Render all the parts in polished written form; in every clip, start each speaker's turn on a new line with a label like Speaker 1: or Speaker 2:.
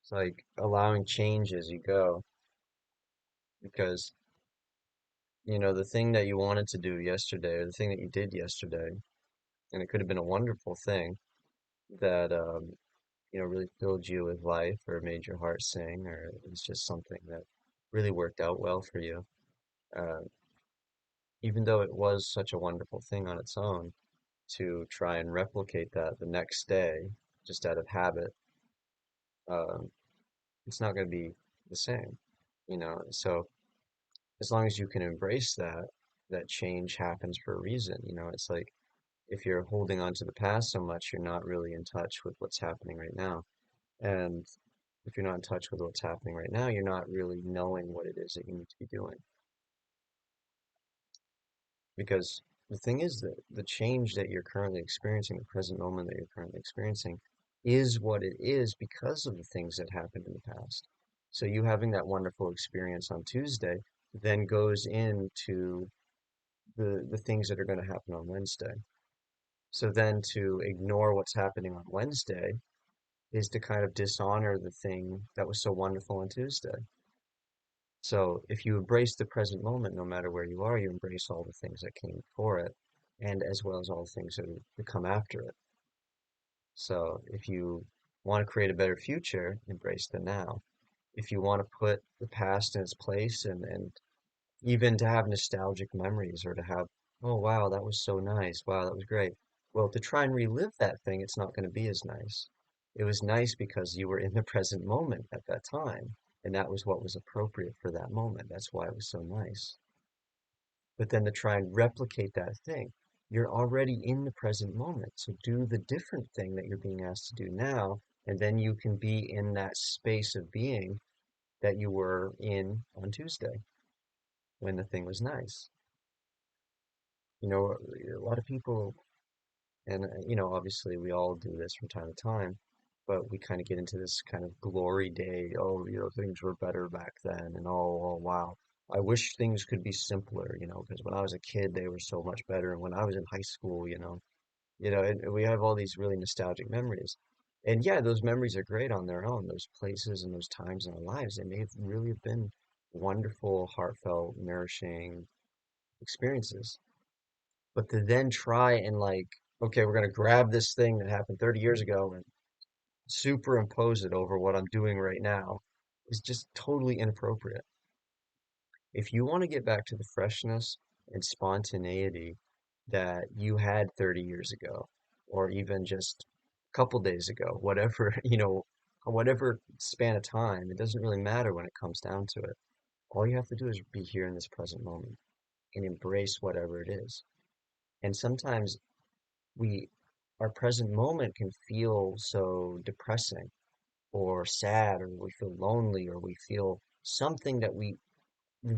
Speaker 1: It's like allowing change as you go because, the thing that you wanted to do yesterday or the thing that you did yesterday, and it could have been a wonderful thing that, really filled you with life or made your heart sing, or it was just something that really worked out well for you. Uh, Even though it was such a wonderful thing on its own, to try and replicate that the next day, just out of habit, um, it's not going to be the same. So as long as you can embrace that change happens for a reason. It's like if you're holding on to the past so much, you're not really in touch with what's happening right now. And if you're not in touch with what's happening right now, you're not really knowing what it is that you need to be doing. Because the thing is that the change that you're currently experiencing, the present moment that you're currently experiencing, is what it is because of the things that happened in the past. So you having that wonderful experience on Tuesday then goes into the things that are going to happen on Wednesday. So then to ignore what's happening on Wednesday is to kind of dishonor the thing that was so wonderful on Tuesday. So if you embrace the present moment, no matter where you are, you embrace all the things that came before it, and as well as all the things that come after it. So if you want to create a better future, embrace the now. If you want to put the past in its place and even to have nostalgic memories or to have, oh wow, that was so nice. Wow, that was great. Well, to try and relive that thing, it's not going to be as nice. It was nice because you were in the present moment at that time, and that was what was appropriate for that moment. That's why it was so nice. But then to try and replicate that thing, you're already in the present moment. So do the different thing that you're being asked to do now, and then you can be in that space of being that you were in on Tuesday when the thing was nice. A lot of people, and obviously we all do this from time to time, but we kind of get into this kind of glory day. Oh, things were better back then, and oh, wow. I wish things could be simpler, because when I was a kid, they were so much better, and when I was in high school, and we have all these really nostalgic memories. And yeah, those memories are great on their own. Those places and those times in our lives, they may have really have been wonderful, heartfelt, nourishing experiences. But to then try and like, okay, we're gonna grab this thing that happened 30 years ago and superimpose it over what I'm doing right now is just totally inappropriate. If you want to get back to the freshness and spontaneity that you had 30 years ago, or even just a couple days ago, whatever, whatever span of time, it doesn't really matter when it comes down to it. All you have to do is be here in this present moment and embrace whatever it is. And sometimes we our present moment can feel so depressing or sad or we feel lonely or we feel something that we've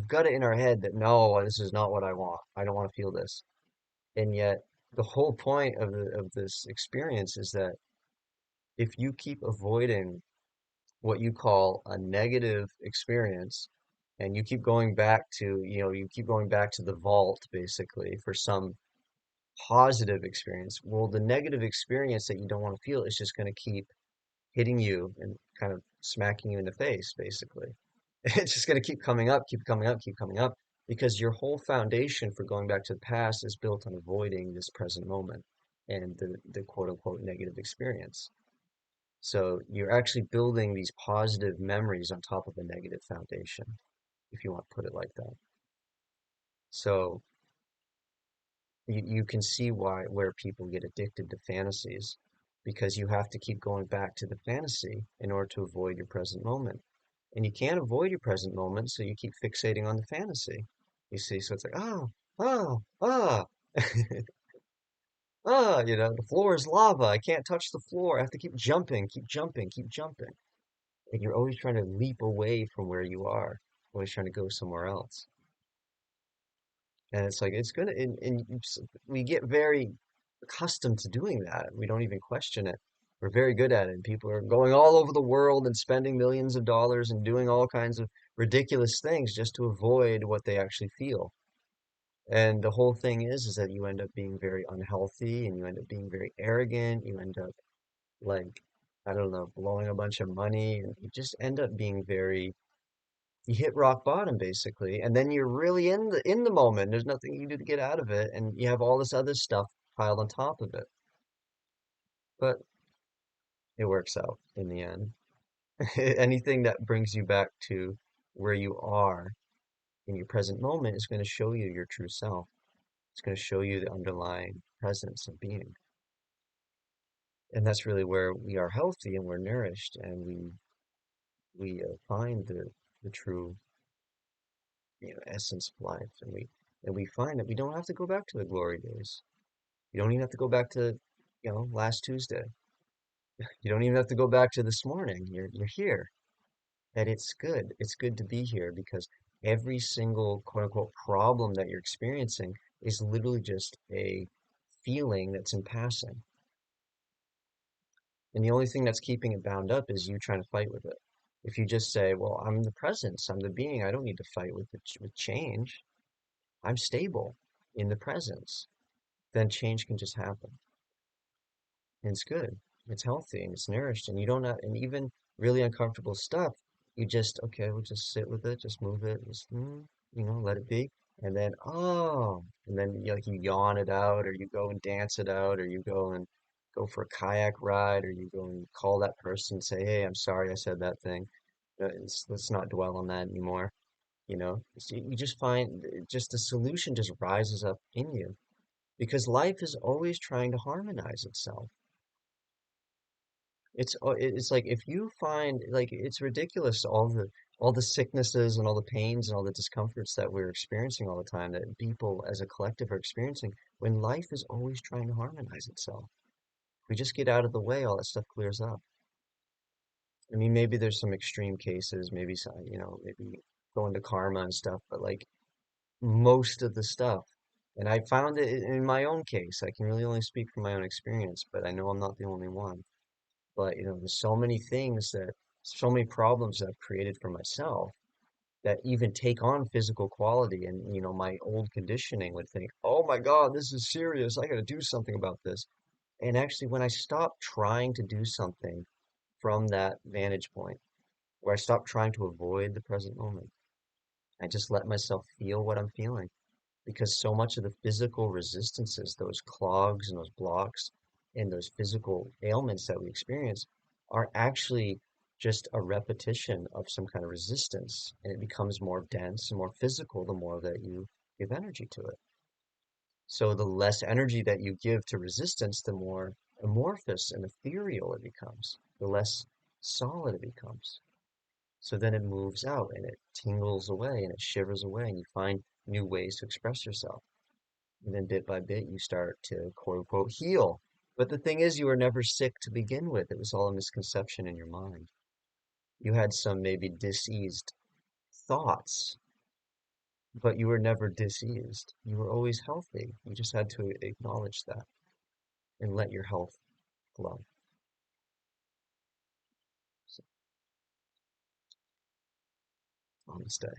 Speaker 1: got it in our head that no, this is not what I want. I don't want to feel this. And yet the whole point of this experience is that if you keep avoiding what you call a negative experience and you keep going back to, you keep going back to the vault basically for some positive experience. Well, the negative experience that you don't want to feel is just going to keep hitting you and kind of smacking you in the face, basically. It's just going to keep coming up, keep coming up, keep coming up, because your whole foundation for going back to the past is built on avoiding this present moment and the quote unquote negative experience. So you're actually building these positive memories on top of a negative foundation, if you want to put it like that. So you can see where people get addicted to fantasies because you have to keep going back to the fantasy in order to avoid your present moment. And you can't avoid your present moment, so you keep fixating on the fantasy. You see, so it's like, oh, oh, ah, the floor is lava. I can't touch the floor. I have to keep jumping, keep jumping, keep jumping. And you're always trying to leap away from where you are, always trying to go somewhere else. And it's like, we get very accustomed to doing that. We don't even question it. We're very good at it. And people are going all over the world and spending millions of dollars and doing all kinds of ridiculous things just to avoid what they actually feel. And the whole thing is that you end up being very unhealthy and you end up being very arrogant. You end up like I don't know, blowing a bunch of money, and you just end up being very, you hit rock bottom basically, and then you're really in the moment. There's nothing you can do to get out of it, and you have all this other stuff piled on top of it. But it works out in the end. Anything that brings you back to where you are in your present moment is going to show you your true self. It's going to show you the underlying presence of being. And that's really where we are healthy and we're nourished and we find the true essence of life, and we find that we don't have to go back to the glory days. You don't even have to go back to last Tuesday. You don't even have to go back to this morning. You're here. And it's good to be here because every single quote unquote problem that you're experiencing is literally just a feeling that's in passing. And the only thing that's keeping it bound up is you trying to fight with it. If you just say, well, I'm the presence, I'm the being, I don't need to fight with change. I'm stable in the presence, then change can just happen. And it's good. It's healthy and it's nourished, and you don't have, and even really uncomfortable stuff, you just, okay, we'll just sit with it, just move it, just, let it be. And then, oh, and then like you yawn it out, or you go and dance it out, or you go and go for a kayak ride, or you go and call that person and say, hey, I'm sorry I said that thing. Let's not dwell on that anymore. You just find just the solution just rises up in you because life is always trying to harmonize itself. It's like if you find like it's ridiculous all the sicknesses and all the pains and all the discomforts that we're experiencing all the time that people as a collective are experiencing when life is always trying to harmonize itself. If we just get out of the way, all that stuff clears up. I mean, maybe there's some extreme cases, maybe some, maybe going to karma and stuff, but like most of the stuff. And I found it in my own case. I can really only speak from my own experience, but I know I'm not the only one. But, there's so many things so many problems that I've created for myself that even take on physical quality. And, my old conditioning would think, oh my God, this is serious. I got to do something about this. And actually, when I stopped trying to do something from that vantage point, where I stopped trying to avoid the present moment, I just let myself feel what I'm feeling because so much of the physical resistances, those clogs and those blocks and those physical ailments that we experience are actually just a repetition of some kind of resistance. And it becomes more dense and more physical the more that you give energy to it. So the less energy that you give to resistance, the more amorphous and ethereal it becomes, the less solid it becomes. So then it moves out and it tingles away and it shivers away and you find new ways to express yourself. And then bit by bit, you start to quote unquote heal. But the thing is, you were never sick to begin with. It was all a misconception in your mind. You had some maybe diseased thoughts, but you were never diseased. You were always healthy. You just had to acknowledge that and let your health flow. So, namaste.